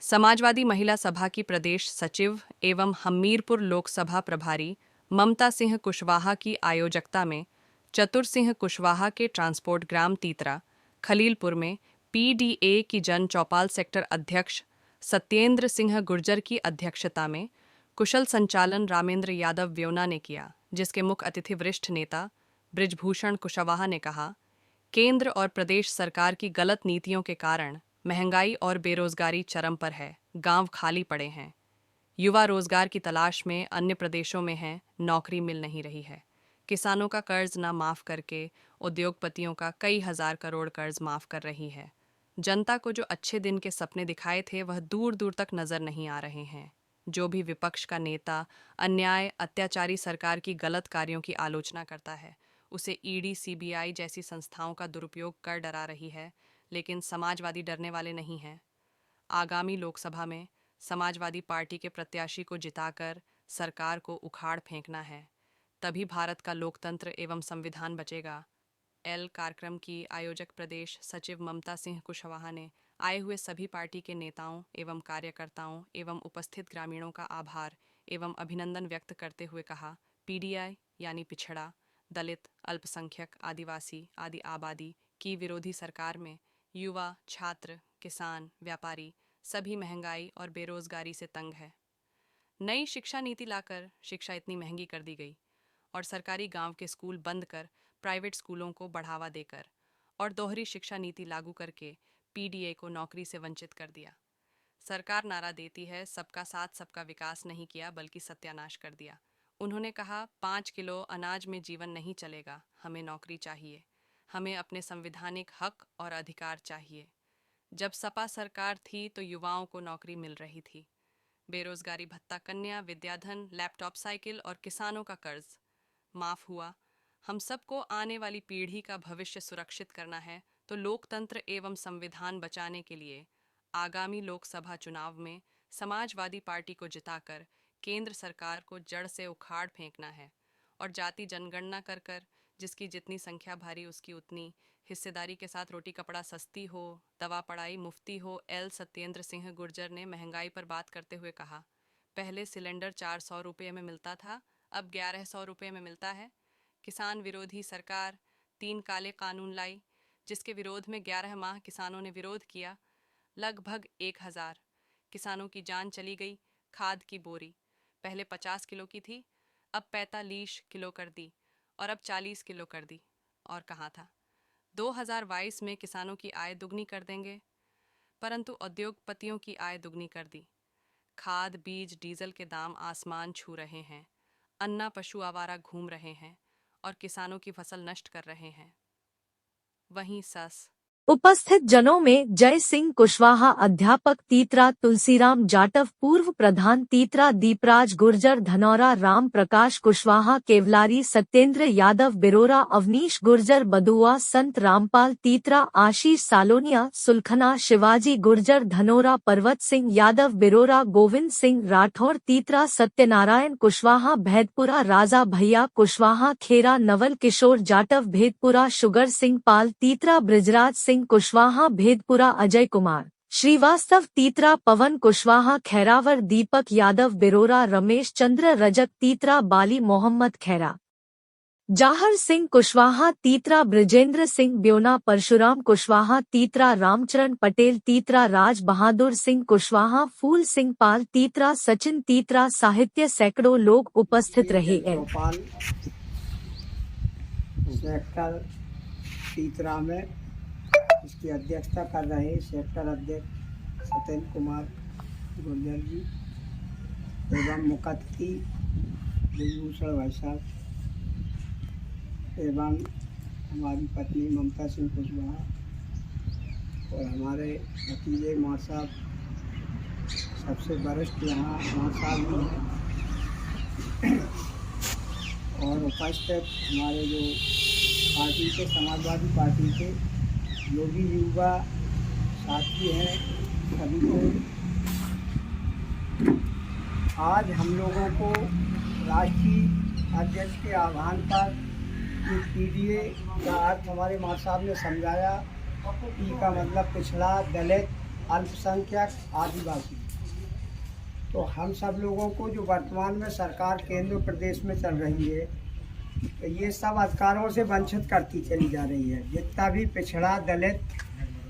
समाजवादी महिला सभा की प्रदेश सचिव एवं हमीरपुर लोकसभा प्रभारी ममता सिंह कुशवाहा की आयोजकता में चतुर सिंह कुशवाहा के ट्रांसपोर्ट ग्राम तीतरा खलीलपुर में पीडीए की जन चौपाल सेक्टर अध्यक्ष सत्येंद्र सिंह गुर्जर की अध्यक्षता में कुशल संचालन रामेंद्र यादव व्योना ने किया, जिसके मुख्य अतिथि वरिष्ठ नेता बृजभूषण कुशवाहा ने कहा, केंद्र और प्रदेश सरकार की गलत नीतियों के कारण महंगाई और बेरोजगारी चरम पर है। गांव खाली पड़े हैं। युवा रोजगार की तलाश में अन्य प्रदेशों में हैं, नौकरी मिल नहीं रही है। किसानों का कर्ज न माफ करके उद्योगपतियों का कई हजार करोड़ कर्ज माफ कर रही है। जनता को जो अच्छे दिन के सपने दिखाए थे वह दूर दूर तक नजर नहीं आ रहे हैं। जो भी विपक्ष का नेता अन्याय अत्याचारी सरकार की गलत कार्यों की आलोचना करता है, उसे ईडी सीबीआई जैसी संस्थाओं का दुरुपयोग कर डरा रही है, लेकिन समाजवादी डरने वाले नहीं हैं। आगामी लोकसभा में समाजवादी पार्टी के प्रत्याशी को जिताकर सरकार को उखाड़ फेंकना है, तभी भारत का लोकतंत्र एवं संविधान बचेगा। कार्यक्रम की आयोजक प्रदेश सचिव ममता सिंह कुशवाहा ने आए हुए सभी पार्टी के नेताओं एवं कार्यकर्ताओं एवं उपस्थित ग्रामीणों का आभार एवं अभिनंदन व्यक्त करते हुए कहा, पीडीआई यानी पिछड़ा, दलित, अल्पसंख्यक, आदिवासी आदि आबादी की विरोधी सरकार में युवा, छात्र, किसान, व्यापारी सभी महंगाई और बेरोजगारी से तंग है। नई शिक्षा नीति लाकर शिक्षा इतनी महंगी कर दी गई और सरकारी गांव के स्कूल बंद कर प्राइवेट स्कूलों को बढ़ावा देकर और दोहरी शिक्षा नीति लागू करके पीडीए को नौकरी से वंचित कर दिया। सरकार नारा देती है सबका साथ सबका विकास नहीं किया बल्कि सत्यानाश कर दिया। उन्होंने कहा 5 किलो अनाज में जीवन नहीं चलेगा, हमें नौकरी चाहिए, हमें अपने संवैधानिक हक और अधिकार चाहिए। जब सपा सरकार थी तो युवाओं को नौकरी मिल रही थी। बेरोजगारी भत्ता, कन्या विद्याधन, लैपटॉप, साइकिल और किसानों का कर्ज माफ हुआ। हम सबको आने वाली पीढ़ी का भविष्य सुरक्षित करना है तो लोकतंत्र एवं संविधान बचाने के लिए आगामी लोकसभा चुनाव में समाजवादी पार्टी को जिताकर केंद्र सरकार को जड़ से उखाड़ फेंकना है और जाति जनगणना कर कर जिसकी जितनी संख्या भारी उसकी उतनी हिस्सेदारी के साथ रोटी कपड़ा सस्ती हो, दवा पढ़ाई मुफ्ती हो। सत्येंद्र सिंह गुर्जर ने महंगाई पर बात करते हुए कहा, पहले सिलेंडर 400 रुपये में मिलता था, अब 1100 रुपये में मिलता है। किसान विरोधी सरकार 3 काले कानून लाई, जिसके विरोध में 11 माह किसानों ने विरोध किया। लगभग 1000 किसानों की जान चली गई। खाद की बोरी पहले 50 किलो की थी, अब 45 किलो कर दी और अब 40 किलो कर दी। और कहा था 2022 में किसानों की आय दुगनी कर देंगे, परंतु उद्योगपतियों की आय दुगनी कर दी। खाद, बीज, डीजल के दाम आसमान छू रहे हैं। अन्ना पशु आवारा घूम रहे हैं और किसानों की फसल नष्ट कर रहे हैं। वहीं उपस्थित जनों में जय सिंह कुशवाहा, अध्यापक तीतरा तुलसीराम जाटव, पूर्व प्रधान तीतरा दीपराज गुर्जर, धनौरा राम प्रकाश कुशवाहा, केवलारी सत्येंद्र यादव, बिरोरा अवनीश गुर्जर, बदुआ संत रामपाल तीतरा, आशीष सालोनिया, सुलखना शिवाजी गुर्जर, धनौरा पर्वत सिंह यादव, बिरोरा गोविंद सिंह राठौर तीतरा, सत्यनारायण कुशवाहा भैदपुरा, राजा भैया कुशवाहा खेरा, नवल किशोर जाटव भेदपुरा, शुगर सिंह पाल तीतरा, ब्रिजराज सिंह कुशवाहा भेदपुरा, अजय कुमार श्रीवास्तव तीतरा, पवन कुशवाहा खैरावर, दीपक यादव बिरोरा, रमेश चंद्र रजक तीतरा, बाली मोहम्मद खैरा, जाहर सिंह कुशवाहा तीतरा, ब्रजेंद्र सिंह ब्योना, परशुराम कुशवाहा तीतरा, रामचरण पटेल तीतरा, राज बहादुर सिंह कुशवाहा, फूल सिंह पाल तीतरा, सचिन तीतरा, साहित्य सैकड़ों लोग उपस्थित रहे। तीतरा में इसकी अध्यक्षता कर रहे सेक्टर अध्यक्ष सत्येंद्र कुमार गुर्जर जी एवं मुख्य अतिथि बृजभूषण भाई साहब एवं हमारी पत्नी ममता सिंह कुशवाहा और हमारे भतीजे माँ साहब, सबसे वरिष्ठ यहाँ माँ साहब भी हैं और उपस्थित हमारे जो पार्टी के समाजवादी पार्टी के जो भी युवा साथी हैं सभी को आज हम लोगों को राष्ट्रीय अध्यक्ष के आह्वान पर पीडीए का अर्थ हमारे माँ साहब ने समझाया। पी का मतलब पिछड़ा, दलित, अल्पसंख्यक, आदिवासी। तो हम सब लोगों को जो वर्तमान में सरकार केंद्र प्रदेश में चल रही है, तो ये सब अधिकारों से वंचित करती चली जा रही है। जितना भी पिछड़ा, दलित,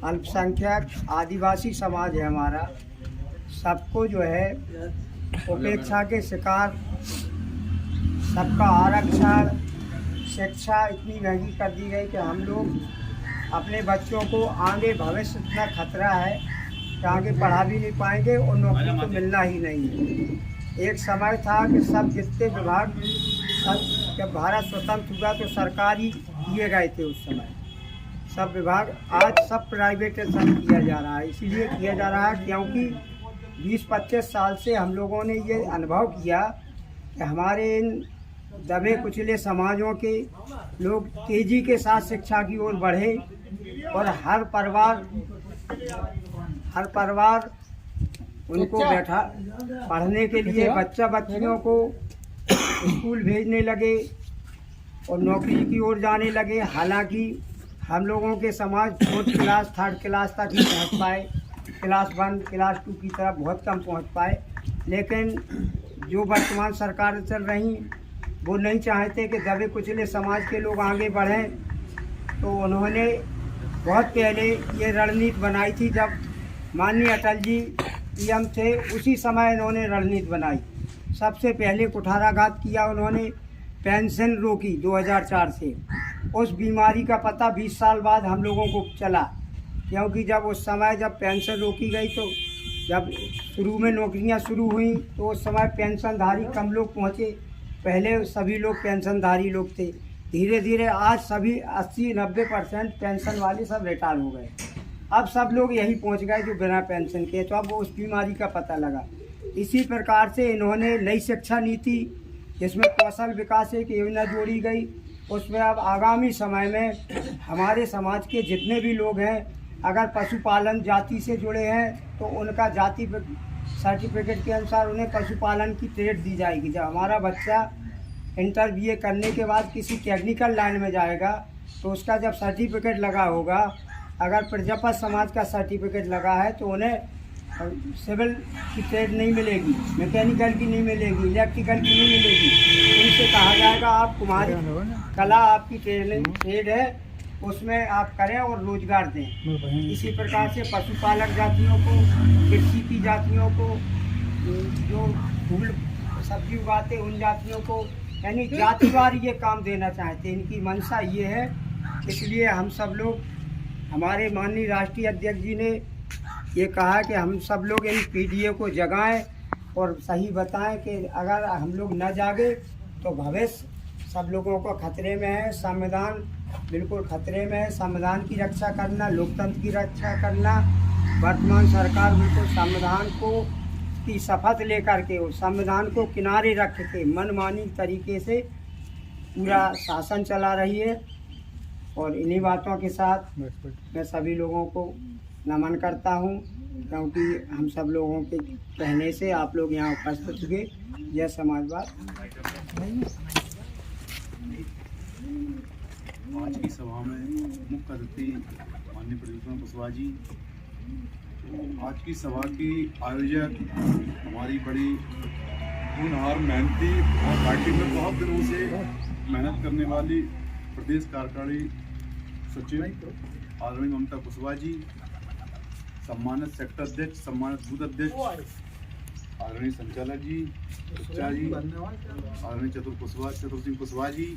अल्पसंख्यक, आदिवासी समाज है हमारा, सबको जो है उपेक्षा के शिकार, सबका आरक्षण, शिक्षा इतनी महंगी कर दी गई कि हम लोग अपने बच्चों को आगे भविष्य इतना खतरा है कि आगे पढ़ा भी नहीं पाएंगे और नौकरी तो मिलना ही नहीं है। एक समय था कि सब जितने विभाग, सब जब भारत स्वतंत्र हुआ तो सरकारी दिए गए थे उस समय सब विभाग, आज सब प्राइवेटाइजेशन किया जा रहा है। इसीलिए किया जा रहा है क्योंकि 20-25 साल से हम लोगों ने ये अनुभव किया कि हमारे इन दबे कुचले समाजों के लोग तेज़ी के साथ शिक्षा की ओर बढ़े और हर परिवार उनको बैठा पढ़ने के लिए बच्चियों को स्कूल भेजने लगे और नौकरी की ओर जाने लगे। हालांकि हम लोगों के समाज 4th क्लास 3rd क्लास तक ही पहुँच पाए, क्लास 1 क्लास 2 की तरफ बहुत कम पहुँच पाए। लेकिन जो वर्तमान सरकार चल रही वो नहीं चाहते कि दबे कुचले समाज के लोग आगे बढ़ें, तो उन्होंने बहुत पहले ये रणनीति बनाई थी। जब माननीय अटल जी पीएम थे उसी समय इन्होंने रणनीति बनाई। सबसे पहले कुठाराघात किया उन्होंने, पेंशन रोकी 2004 से। उस बीमारी का पता 20 साल बाद हम लोगों को चला, क्योंकि जब उस समय जब पेंशन रोकी गई तो जब शुरू में नौकरियां शुरू हुई तो उस समय पेंशनधारी कम लोग पहुंचे। पहले सभी लोग पेंशनधारी लोग थे, धीरे धीरे आज सभी 80-90% पेंशन वाले सब रिटायर हो गए। अब सब लोग यही पहुंच गए जो बिना पेंशन के, तो अब उस बीमारी का पता लगा। इसी प्रकार से इन्होंने नई शिक्षा नीति जिसमें कौशल विकास एक योजना जोड़ी गई, उसमें अब आगामी समय में हमारे समाज के जितने भी लोग हैं अगर पशुपालन जाति से जुड़े हैं तो उनका जाति सर्टिफिकेट के अनुसार उन्हें पशुपालन की ट्रेड दी जाएगी। जब हमारा बच्चा इंटर BA करने के बाद किसी टेक्निकल लाइन में जाएगा तो उसका जब सर्टिफिकेट लगा होगा, अगर प्रजापत समाज का सर्टिफिकेट लगा है तो उन्हें सिविल की ट्रेड नहीं मिलेगी, मैकेनिकल की नहीं मिलेगी, इलेक्ट्रिकल की नहीं मिलेगी। उनसे कहा जाएगा आप कुम्हारी कला आपकी ट्रेड है, उसमें आप करें और रोजगार दें। इसी प्रकार से पशुपालक जातियों को, कृषि की जातियों को, जो फूल सब्जी उगाते उन जातियों को, यानी जातिवार ये काम देना चाहते हैं। इनकी मंशा ये है। इसलिए हम सब लोग, हमारे माननीय राष्ट्रीय अध्यक्ष जी ने ये कहा कि हम सब लोग इन PDA को जगाएं और सही बताएं कि अगर हम लोग न जागे तो भविष्य सब लोगों को खतरे में है। संविधान बिल्कुल खतरे में है। संविधान की रक्षा करना, लोकतंत्र की रक्षा करना, वर्तमान सरकार बिल्कुल संविधान को की शपथ लेकर के उस संविधान को किनारे रख के मनमानी तरीके से पूरा शासन चला रही है। और इन्हीं बातों के साथ मैं सभी लोगों को नमन करता हूं, क्योंकि हम सब लोगों के कहने से आप लोग यहाँ उपस्थित हुए। जय समाजवाद। आज की सभा में मुख्य अतिथि माननीय प्रद्युम्न कुशवाहा जी, आज की सभा की आयोजक हमारी बड़ी होनहार, मेहनती और पार्टी में बहुत दिनों से मेहनत करने वाली प्रदेश कार्यकारिणी सचिव आदरणीय ममता कुशवाहा जी, सम्मानित सेक्टर अध्यक्ष, सम्मानित बूथ अध्यक्ष आदरणीय संचालक जी, सच्चा जी, आदरणीय चतुर सिंह कुशवाहा जी,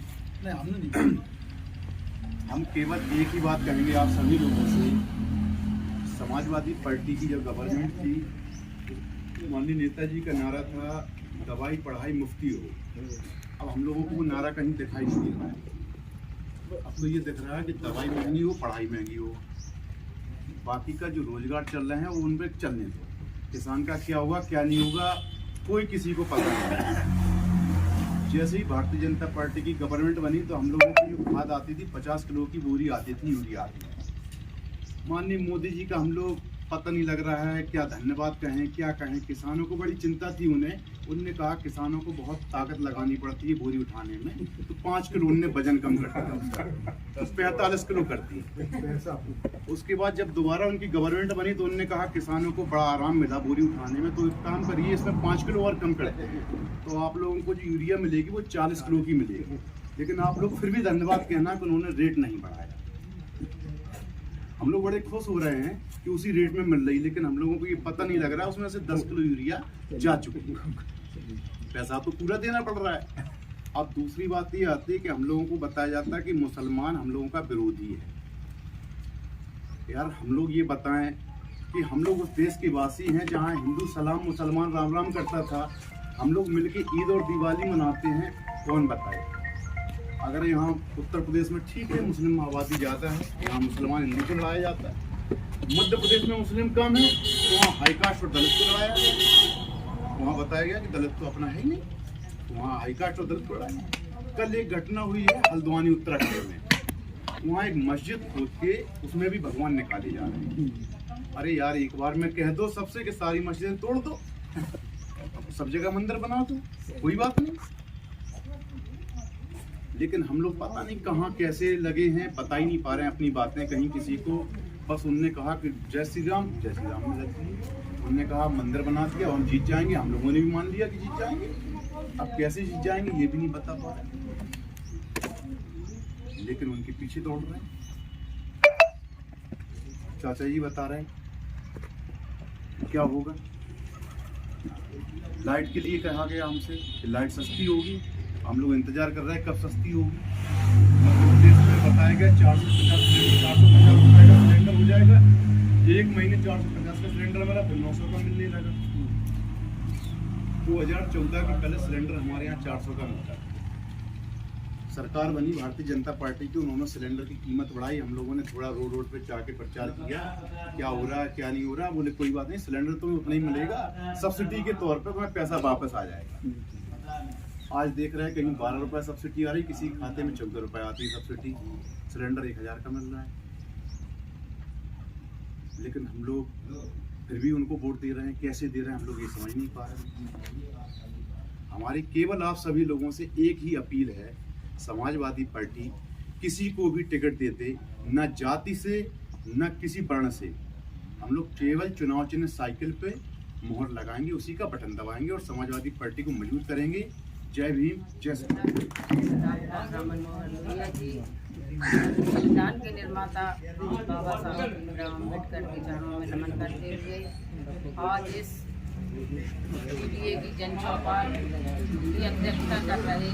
हम केवल एक ही बात कहेंगे आप सभी लोगों से। समाजवादी पार्टी की जब गवर्नमेंट थी तो माननीय नेताजी का नारा था दवाई पढ़ाई मुफ्ती हो। अब हम लोगों को वो नारा कहीं दिखाई नहीं दे रहा है। अब तो ये दिख रहा है कि दवाई महंगी हो, पढ़ाई महंगी हो, बाकी का जो रोजगार चल रहे हैं वो उन पर चलने दो। किसान का क्या होगा क्या नहीं होगा कोई किसी को पता नहीं है। जैसे ही भारतीय जनता पार्टी की गवर्नमेंट बनी तो हम लोगों की जो खाद आती थी 50 किलो की बोरी आती थी, यूरिया आती थी। माननीय मोदी जी का हम लोग पता नहीं लग रहा है क्या धन्यवाद कहें क्या कहें। किसानों को बड़ी चिंता थी उन्हें। उनने कहा किसानों को बहुत ताकत लगानी पड़ती है बोरी उठाने में, तो 5 किलो उनने वजन कम कर दिया, तो 45 किलो करती है। उसके बाद जब दोबारा उनकी गवर्नमेंट बनी तो उनने कहा किसानों को बड़ा आराम मिला बोरी उठाने में, तो एक काम करिए इसमें 5 किलो और कम कर दें, तो आप लोगों को जो यूरिया मिलेगी वो 40 किलो की मिलेगी। लेकिन आप लोग फिर भी धन्यवाद कहना कि उन्होंने रेट नहीं बढ़ाया। हम लोग बड़े खुश हो रहे हैं कि उसी रेट में मिल रही, लेकिन हम लोगों को ये पता नहीं लग रहा उसमें से 10 किलो यूरिया जा चुकी है। पैसा तो पूरा देना पड़ रहा है। अब दूसरी बात ये आती है कि हम लोगों को बताया जाता है कि मुसलमान हम लोगों का विरोधी है। यार हम लोग ये बताएं कि हम लोग उस देश के वासी हैं जहाँ हिंदू सलाम मुसलमान राम राम करता था। हम लोग मिलके ईद और दिवाली मनाते हैं, कौन बताए। अगर यहाँ उत्तर प्रदेश में ठीक है मुस्लिम आबादी ज़्यादा है, यहाँ मुसलमान हिंदू को लड़ाया जाता है। मध्य प्रदेश में मुस्लिम कम है तो वहाँ हाई कास्ट और दलित को लड़ाया गया। वहाँ बताया गया कि दलित तो अपना है ही नहीं, तो वहाँ हाई कास्ट और दलित को लड़ाया। कल एक घटना हुई है हल्द्वानी उत्तराखंड में, वहाँ एक मस्जिद खोद के उसमें भी भगवान निकाले जा रहे हैं। अरे यार एक बार में कह दो सबसे कि सारी मस्जिदें तोड़ दो, सब जगह मंदिर बना दो, कोई बात नहीं। लेकिन हम लोग पता नहीं कहाँ कैसे लगे हैं, बता ही नहीं पा रहे हैं अपनी बातें कहीं किसी को। बस उनने कहा कि जय श्री राम में लगती है। उनने कहा मंदिर बना दिया, हम जीत जाएंगे। हम लोगों ने भी मान लिया कि जीत जाएंगे। अब कैसे जीत जाएंगे ये भी नहीं बता पा रहे, लेकिन उनके पीछे दौड़ रहे हैं। चाचा जी बता रहे हैं क्या होगा। लाइट के लिए कहा गया हमसे कि लाइट सस्ती होगी, हम लोग इंतजार कर रहे हैं कब सस्ती होगी। मध्य प्रदेश में बताया गया 450 रुपये का सिलेंडर हो जाएगा। 1 महीने 450 का सिलेंडर मिला, फिर 900 का मिलने लगा। 2014 का पहले सिलेंडर हमारे यहाँ 400 का मिलता है। सरकार बनी भारतीय जनता पार्टी की, उन्होंने सिलेंडर की कीमत बढ़ाई। हम लोगों ने थोड़ा रोड पे जाके प्रचार किया क्या हो रहा है क्या नहीं हो रहा। बोले कोई बात नहीं, सिलेंडर तो उतना ही मिलेगा, सब्सिडी के तौर पर तुम्हें पैसा वापस आ जाएगा। आज देख रहे हैं कहीं 12 रुपये सब्सिडी आ रही, किसी खाते में 14 रुपये आती है सब्सिडी। सिलेंडर 1000 का मिल रहा है, लेकिन हम लोग फिर भी उनको वोट दे रहे हैं। कैसे दे रहे हैं हम लोग ये समझ नहीं पा रहे। हमारी केवल आप सभी लोगों से एक ही अपील है, समाजवादी पार्टी किसी को भी टिकट देते, न जाति से न किसी वर्ण से, हम लोग केवल चुनाव चिन्ह साइकिल पे मोहर लगाएंगे, उसी का बटन दबाएंगे और समाजवादी पार्टी को मजबूत करेंगे। जय भीम, जय राम मनोहर लोहिया जी, संविधान के निर्माता बाबा साहब भीमराव अम्बेडकर के चरणों में नमन करते हुए आज इस पीडीए की जन चौपाल की अध्यक्षता कर रहे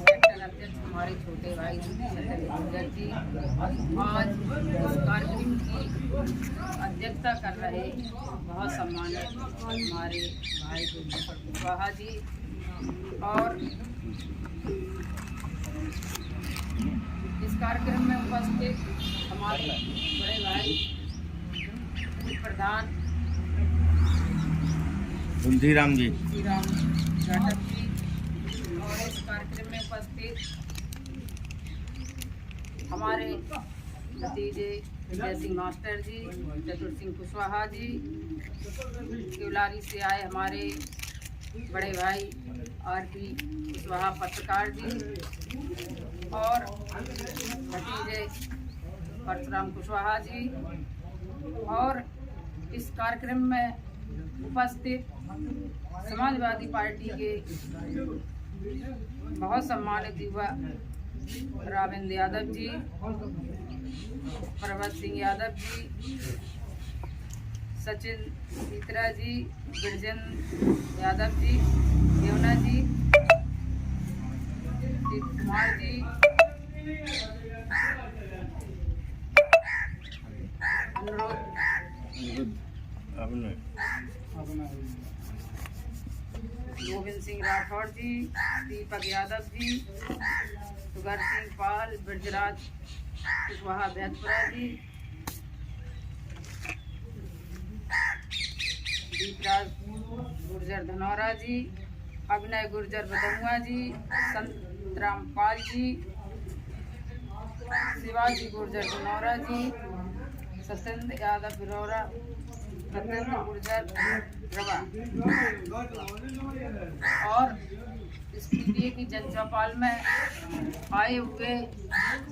सेक्टर अध्यक्ष हमारे छोटे भाई सचिन गुर्जर जी, आज इस कार्यक्रम की अध्यक्षता कर रहे बहुत सम्मानित हमारे भाई कुशवाहा जी, और इस कार्यक्रम में उपस्थित हमारे बड़े भाई प्रधान तुलसीराम जी जाटव जी, और इस कार्यक्रम में उपस्थित हमारे भतीजे विजय सिंह मास्टर जी, चतुर सिंह कुशवाहा जी, केवलारी से आए हमारे बड़े भाई आरपी कुशवाहा पत्रकार जी, और भतीजे परशुराम कुशवाहा जी, और इस कार्यक्रम में उपस्थित समाजवादी पार्टी के बहुत सम्मानित युवा राविंद्र यादव जी, प्रभत सिंह यादव जी, सचिन सीतरा जी, गिरजन यादव जी, यमुना जी, कुमार जी, गोविंद सिंह राठौर जी, दीपक यादव जी, सुगर सिंह पाल, ब्रजराज कुशवाहा बैतपुरा जी, दीपराज गुर्जर धनौरा जी, अभिनय गुर्जर बदमुआ जी, संत रामपाल जी, शिवाजी गुर्जर धनौरा जी, सत्येंद्र यादव बिरौरा, सत्येंद्र गुर्जर रवा और इस पीटीए की जन चौपाल में आए हुए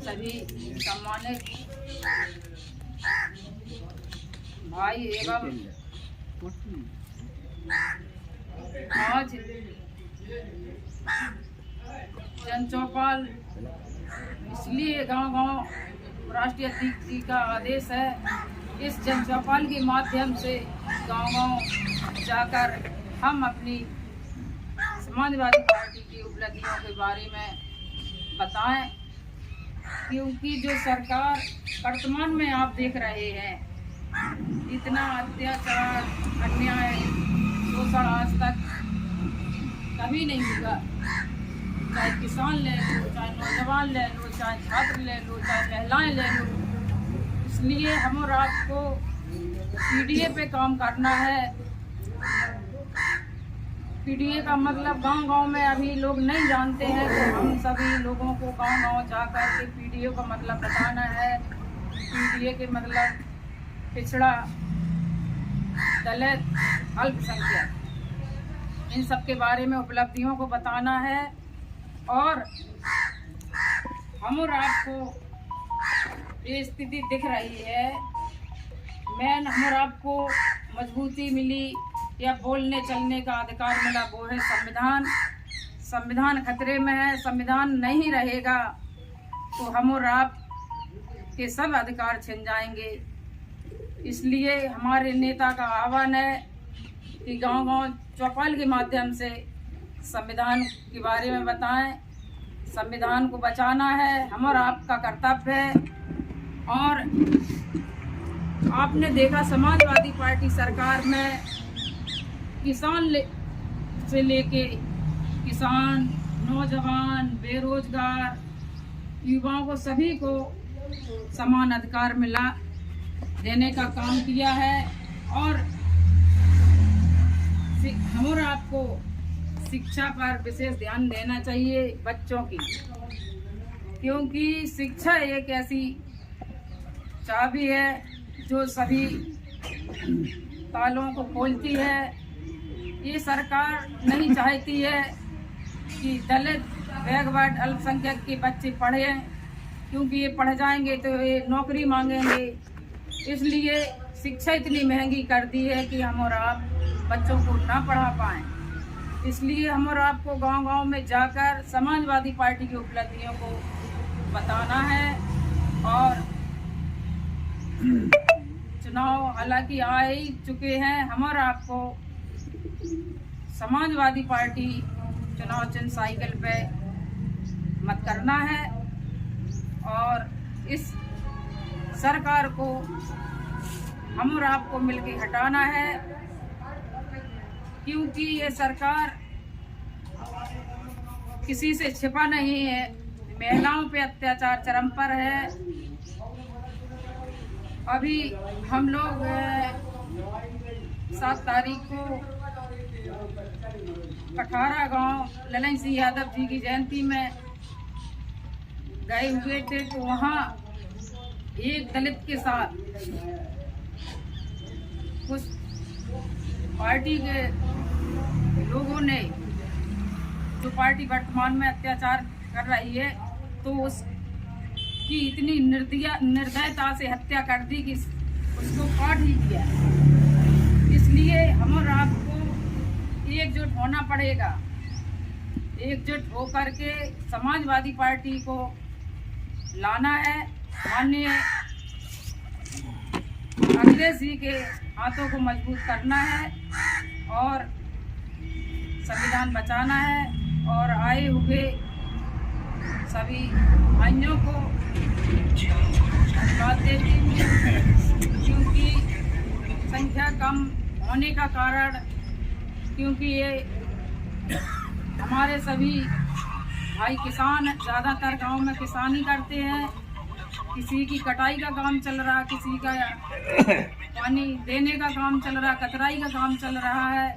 सभी सम्मानित भाई एवं आज जन चौपाल इसलिए गांव-गांव राष्ट्रीय अध्यक्ष जी का आदेश है। इस जन चौपाल के माध्यम से गांव-गांव जाकर हम अपनी समाजवादी पार्टी की उपलब्धियों के बारे में बताएं, क्योंकि जो सरकार वर्तमान में आप देख रहे हैं, इतना अत्याचार, अन्याय, शोषण आज तक कभी नहीं हुआ। चाहे किसान ले लो, चाहे नौजवान ले लो, चाहे छात्र ले लो, चाहे महिलाएं ले लो। इसलिए हम और आपको पीडीए पे काम करना है। पीडीए का मतलब गांव-गांव में अभी लोग नहीं जानते हैं, तो हम सभी लोगों को गांव-गांव जाकर के पीडीए का मतलब बताना है। पीडीए के मतलब पिछड़ा, दलित, अल्पसंख्यक, इन सब के बारे में उपलब्धियों को बताना है। और हम और आपको ये स्थिति दिख रही है, हम और आपको मजबूती मिली या बोलने चलने का अधिकार मिला, वो है संविधान। संविधान खतरे में है। संविधान नहीं रहेगा तो हम और आप के सब अधिकार छिन जाएंगे। इसलिए हमारे नेता का आह्वान है कि गांव-गांव चौपाल के माध्यम से संविधान के बारे में बताएं। संविधान को बचाना है हम और आपका कर्तव्य है। और आपने देखा समाजवादी पार्टी सरकार में किसान से लेके किसान, नौजवान, बेरोजगार, युवाओं को सभी को समान अधिकार मिला देने का काम किया है। और हम और आपको शिक्षा पर विशेष ध्यान देना चाहिए बच्चों की, क्योंकि शिक्षा एक ऐसी चाबी है जो सभी तालों को खोलती है। ये सरकार नहीं चाहती है कि दलित, बैकवर्ड, अल्पसंख्यक के बच्चे पढ़ें, क्योंकि ये पढ़ जाएंगे तो ये नौकरी मांगेंगे। इसलिए शिक्षा इतनी महंगी कर दी है कि हम और आप बच्चों को ना पढ़ा पाएं। इसलिए हम और आपको गांव-गांव में जाकर समाजवादी पार्टी की उपलब्धियों को बताना है। और चुनाव हालांकि आ ही चुके हैं, हम और आपको समाजवादी पार्टी चुनाव चिन्ह साइकिल पे मत करना है और इस सरकार को हम और आपको मिलकर हटाना है, क्योंकि ये सरकार किसी से छिपा नहीं है। महिलाओं पे अत्याचार चरम पर है। अभी हम लोग 7 तारीख को कठारा गांव ललन सिंह यादव जी की जयंती में गए हुए थे, तो वहाँ एक दलित के साथ कुछ पार्टी के लोगों ने, जो पार्टी वर्तमान में अत्याचार कर रही है, तो उसकी इतनी निर्दयता से हत्या कर दी कि उसको काट ही दिया। इसलिए हम और आपको एकजुट होना पड़ेगा। एकजुट होकर के समाजवादी पार्टी को लाना है। माननीय अखिलेश जी के हाथों को मजबूत करना है और संविधान बचाना है। और आए हुए सभी भाइयों को धन्यवाद देती हूँ, क्योंकि संख्या कम होने का कारण, क्योंकि ये हमारे सभी भाई किसान, ज़्यादातर गांव में किसानी करते हैं। किसी की कटाई का काम चल रहा, किसी का पानी देने का काम चल रहा, कतराई का काम चल रहा है।